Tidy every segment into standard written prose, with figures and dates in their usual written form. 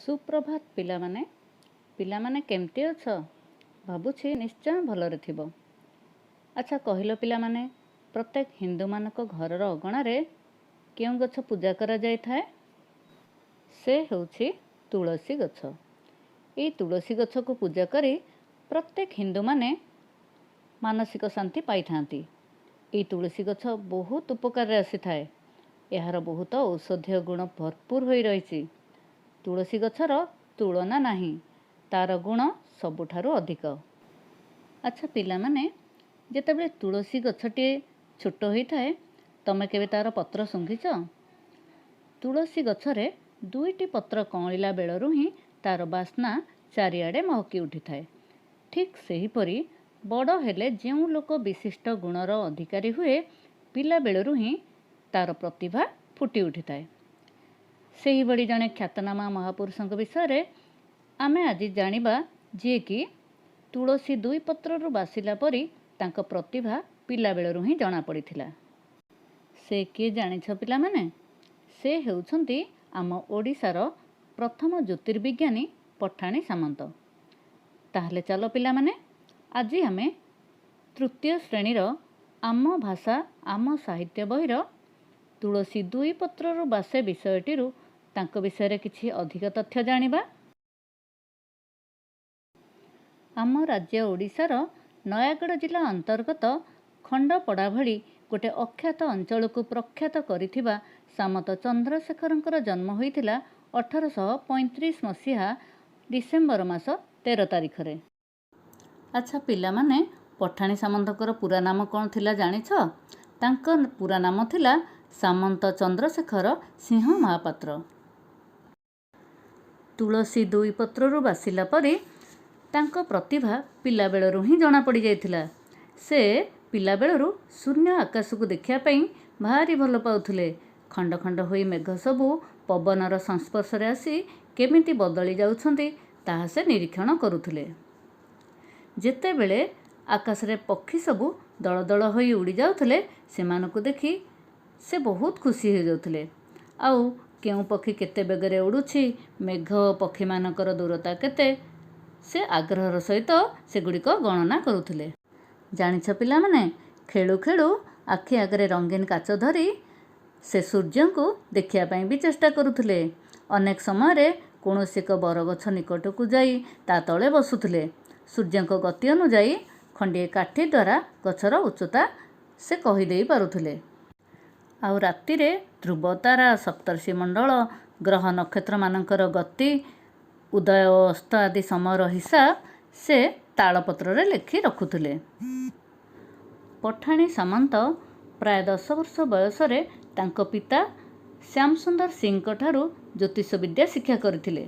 सुप्रभात पिलामाने पिलामाने केमती अछ भाबुछि निश्चय भलरे थिबो। अच्छा कहलो पिलामाने प्रत्येक हिंदू मानक घरर अगणारे केउं गछ पूजा करा जाय थाए? से हेउछि तुलसी गछ। एई तुलसी गछ को पूजा करी प्रत्येक हिंदू माने मानसिक शांति पाई थांती। एई तुलसी गछ बहुत उपकार रे आसी थाए। एहार बहुत औषधीय गुण भरपूर होई रहिछि। तुलसी गछर तुलना नाही, तार गुण सबुठारु अधिक। अच्छा पिलामाने जेतेबेले तुलसी गछटी छोट होइथाए तमे केबे तार पत्र सुंघिछ? तुलसी गछरे दुईटी पत्र कौलिला बेलरू ही तार बास्ना चारिआडे महकी उठिथाए। ठीक सेहीपरि बड़ हेले जेउ लोक विशिष्ट गुणर अधिकारी हुए पिला बेलरू ही तार प्रतिभा फुटी उठिथाए। सेही बड़ी जने ख्यातनामा महापुरुषों विषय आमे आज जानिबा जे कि तुलसी दुई पत्ररू बासिला परी तांको प्रतिभा पिला बेलरू ही जना पड़िथिला। से किए जानिछ पिला माने? से हेउछंती आम ओडिशार प्रथम ज्योतिर्विज्ञानी पठाणी सामंत। ताहले चलो पिला माने आज आमे तृतीय श्रेणीर आम भाषा आम साहित्य बहिर तुलसी दुई पत्ररू बासे विषयटीरू तांको विषय किछि अधिक तथ्य जानिबा। आम राज्य ओडिशार नयागढ़ जिला अंतर्गत खंडपड़ा भली गोटे अख्यात अंचल को प्रख्यात करिथिबा सामंत चंद्रशेखरंकर जन्म होइथिला 1835 मसीहा डिसेम्बर मास 13 तारिख रे। अच्छा पिला माने पठाणी सामंतकर पूरा नाम कौन थिला जानिछ? तांको पूरा नाम थिला सामंत चंद्रशेखर सिंह महापात्र। तुलसी दुई पत्ररू बासिला परी तांको प्रतिभा पिला बेलरू ही जना पड़ी जाइथिला। से पिला बेलरू शून्य आकाश को देखिया पई भारी भल पाउथिले। खंड खंड होई मेघ सबू पवनर संस्पर्श रे आसी केमिति बदली जाउछंती ताहा से निरीक्षण करुथिले। जेते बेले आकाश रे पक्षी सबू दल दल होई उड़ी जाउथिले सेमानकु देखि से बहुत खुशी हो जाउथिले। आउ केउ पक्षी केते बेगरे उड़ुछि, मेघ पक्षी मानकर दूरता केते, से आग्रहर सहित सेगुड़िक गणना करुथिले। जानिछ पिला माने खेलु खेलु आखि आगरे रंगीन काच धरी से सूर्य को देखिया पई भी चेष्टा करुथिले। अनेक समय रे कोनोसी एक बरगछ निकट को जाई ता तले बसुथिले। सूर्य को गति अनुजाई खंडिए काठी द्वारा गछर उच्चता से कहि देई पारुथिले। आउ राति रे ध्रुव तारा, सप्तर्षि मंडल, ग्रह नक्षत्र मानकर गति, उदय अस्त आदि समयर हिसाब से तालपत्र रे लिखि रखुथिले। पठाणी सामंत प्राय 10 वर्ष बयस रे तांको पिता श्याम सुंदर सिंह ठारू ज्योतिष विद्या शिक्षा करथिले।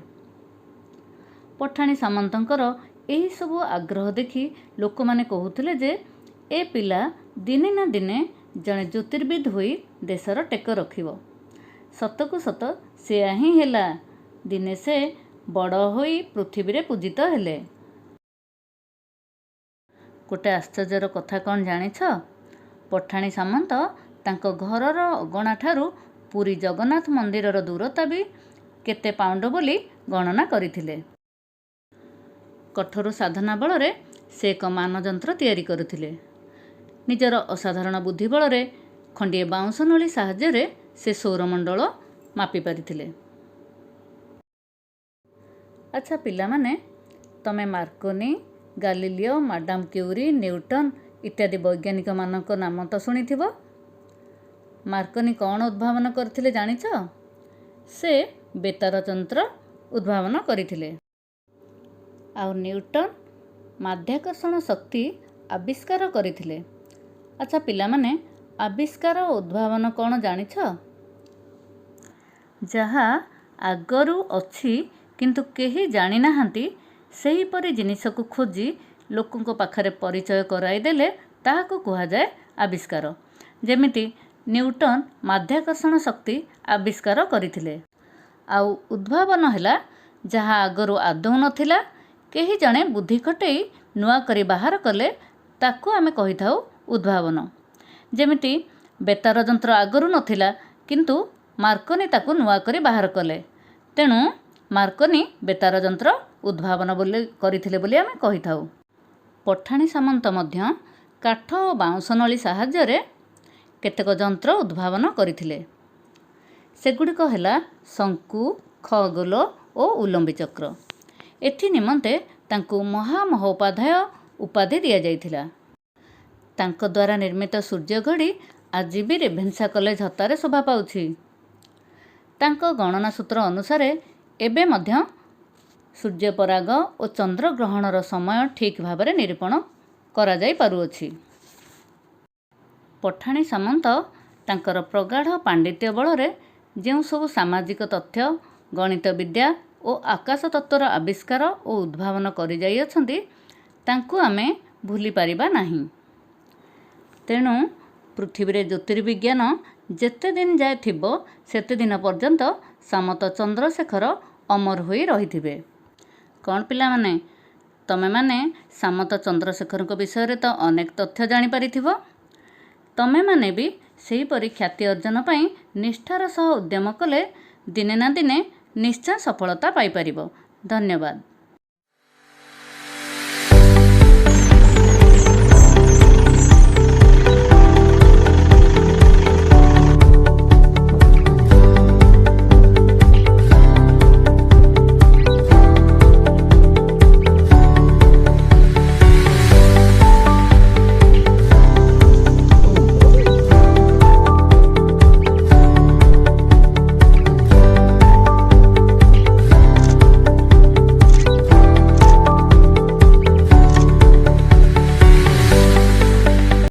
पठाणी सामंतंकर एही सब आग्रह देखि लोक माने कहूथिले जे ए पिला दिने ना दिने जने ज्योतिर्विद होई देशर टेक रखिबो। सतकु सत से ही हेला। दिने से बड़ होई पृथ्वी रे पूजित हेले। गोटे आश्चर्यर कथा कौन जानिछ? पठाणी सामंत तांको घरर अगणा ठारू पुरी जगन्नाथ मंदिरर दूरता भी केते पाउंड बोली गणना करिथिले। कठोर साधना बल रे से एक मानजंत्र तैयारी करुथिले। निजर असाधारण बुद्धि बल रे खंडिए बाउंश नली साहाय्य रे से सौरमंडल मापी पारिथिले। अच्छा पिला माने तमे मार्कोनी, गालिलियो, माडाम क्यूरी, न्यूटन इत्यादि वैज्ञानिक मानक नाम तो शुणिथिबो। मार्कोनी कौन उद्भावन करथिले जानिछ? से बेतार यंत्र उद्भावन करिथिले। आउ न्यूटन माध्याकर्षण शक्ति आविष्कार करिथिले। अच्छा पिला माने आविष्कार उद्भावन कौन जानिछ? जहा आगरू अछि किंतु केही जानि नाहांती सेही परि जिनिस को खोजी लोकन को पाखरे परिचय कराई देले ताहाको कुहा जाय आविष्कार। जेमिति न्यूटन माध्याकर्षण शक्ति आविष्कार करिथिले। आउ उद्भावन हैला जहा आगरू आदौ नथिला केही जणे बुद्धि खटेई नुआ करी बाहर कले ताकू आमे कहि थाउ उद्भावन। जेमिति बेतार यंत्र आगरू नथिला किंतु मार्कोनी ताकू नुआ करी बाहर कले, तेणु ମାର୍କୋନି ବେତାର ଯନ୍ତ୍ର ଉଦ୍ଭାବନ କରିଥିଲେ ବୋଲି ଆମେ କହିଥାଉ। ପଠାଣି ସାମନ୍ତ ମଧ୍ୟ କାଠ ଓ ବାଉଁଶ ନଳି ସାହାଯ୍ୟରେ କେତେକ ଯନ୍ତ୍ର ଉଦ୍ଭାବନ କରିଥିଲେ। ସେଗୁଡ଼ିକ ହେଲା ଶଙ୍କୁ, ଖଗୋଲ ଓ ଉଲମ୍ବୀ ଚକ୍ର। ଏଥି ନିମନ୍ତେ ତାଙ୍କୁ ମହାମହୋପାଧ୍ୟାୟ ଉପାଧି ଦିଆଯାଇଥିଲା। ତାଙ୍କ ଦ୍ୱାରା ନିର୍ମିତ ସୂର୍ଯ୍ୟଘଡ଼ି ଆଜି ବି ରେଭେନ୍ସା କଲେଜ ହତାରେ ଶୋଭା ପାଉଛି। ତାଙ୍କ ଗଣନା ସୂତ୍ର ଅନୁସାରେ ଏବେ ମଧ୍ୟ ସୂର୍ଯ୍ୟପରାଗ ଓ ଚନ୍ଦ୍ରଗ୍ରହଣର ସମୟ ଠିକ୍ ଭାବରେ ନିରୂପଣ କରାଯାଇ ପାରୁଅଛି। ପଠାଣି ସାମନ୍ତ ତାଙ୍କର ପ୍ରଗାଢ଼ ପାଣ୍ଡିତ୍ୟ ବଳରେ ଯେଉଁ ସବୁ ସାମାଜିକ ତଥ୍ୟ, ଗଣିତ ବିଦ୍ୟା ଓ ଆକାଶ ତତ୍ତ୍ୱର ଆବିଷ୍କାର ଓ ଉଦ୍ଭାବନ କରିଯାଇଅଛନ୍ତି, ତାଙ୍କୁ ଆମେ ଭୁଲି ପାରିବା ନାହିଁ। ତେଣୁ ପୃଥିବୀରେ ଜ୍ୟୋତିର୍ବିଜ୍ଞାନ ଯେତେ ଦିନ ଯାଏ ଥିବ, ସେତେ ଦିନ ପର୍ଯ୍ୟନ୍ତ ସାମନ୍ତ ଚନ୍ଦ୍ରଶେଖର ଅମର ହୋଇ ରହିଥିବେ। କ'ଣ ପିଲାମାନେ, ତମେମାନେ ସାମନ୍ତ ଚନ୍ଦ୍ରଶେଖରଙ୍କ ବିଷୟରେ ତ ଅନେକ ତଥ୍ୟ ଜାଣିପାରିଥିବ। ତମେମାନେ ବି ସେହିପରି ଖ୍ୟାତି ଅର୍ଜନ ପାଇଁ ନିଷ୍ଠାର ସହ ଉଦ୍ୟମ କଲେ ଦିନେ ନା ଦିନେ ନିଶ୍ଚୟ ସଫଳତା ପାଇପାରିବ। ଧନ୍ୟବାଦ।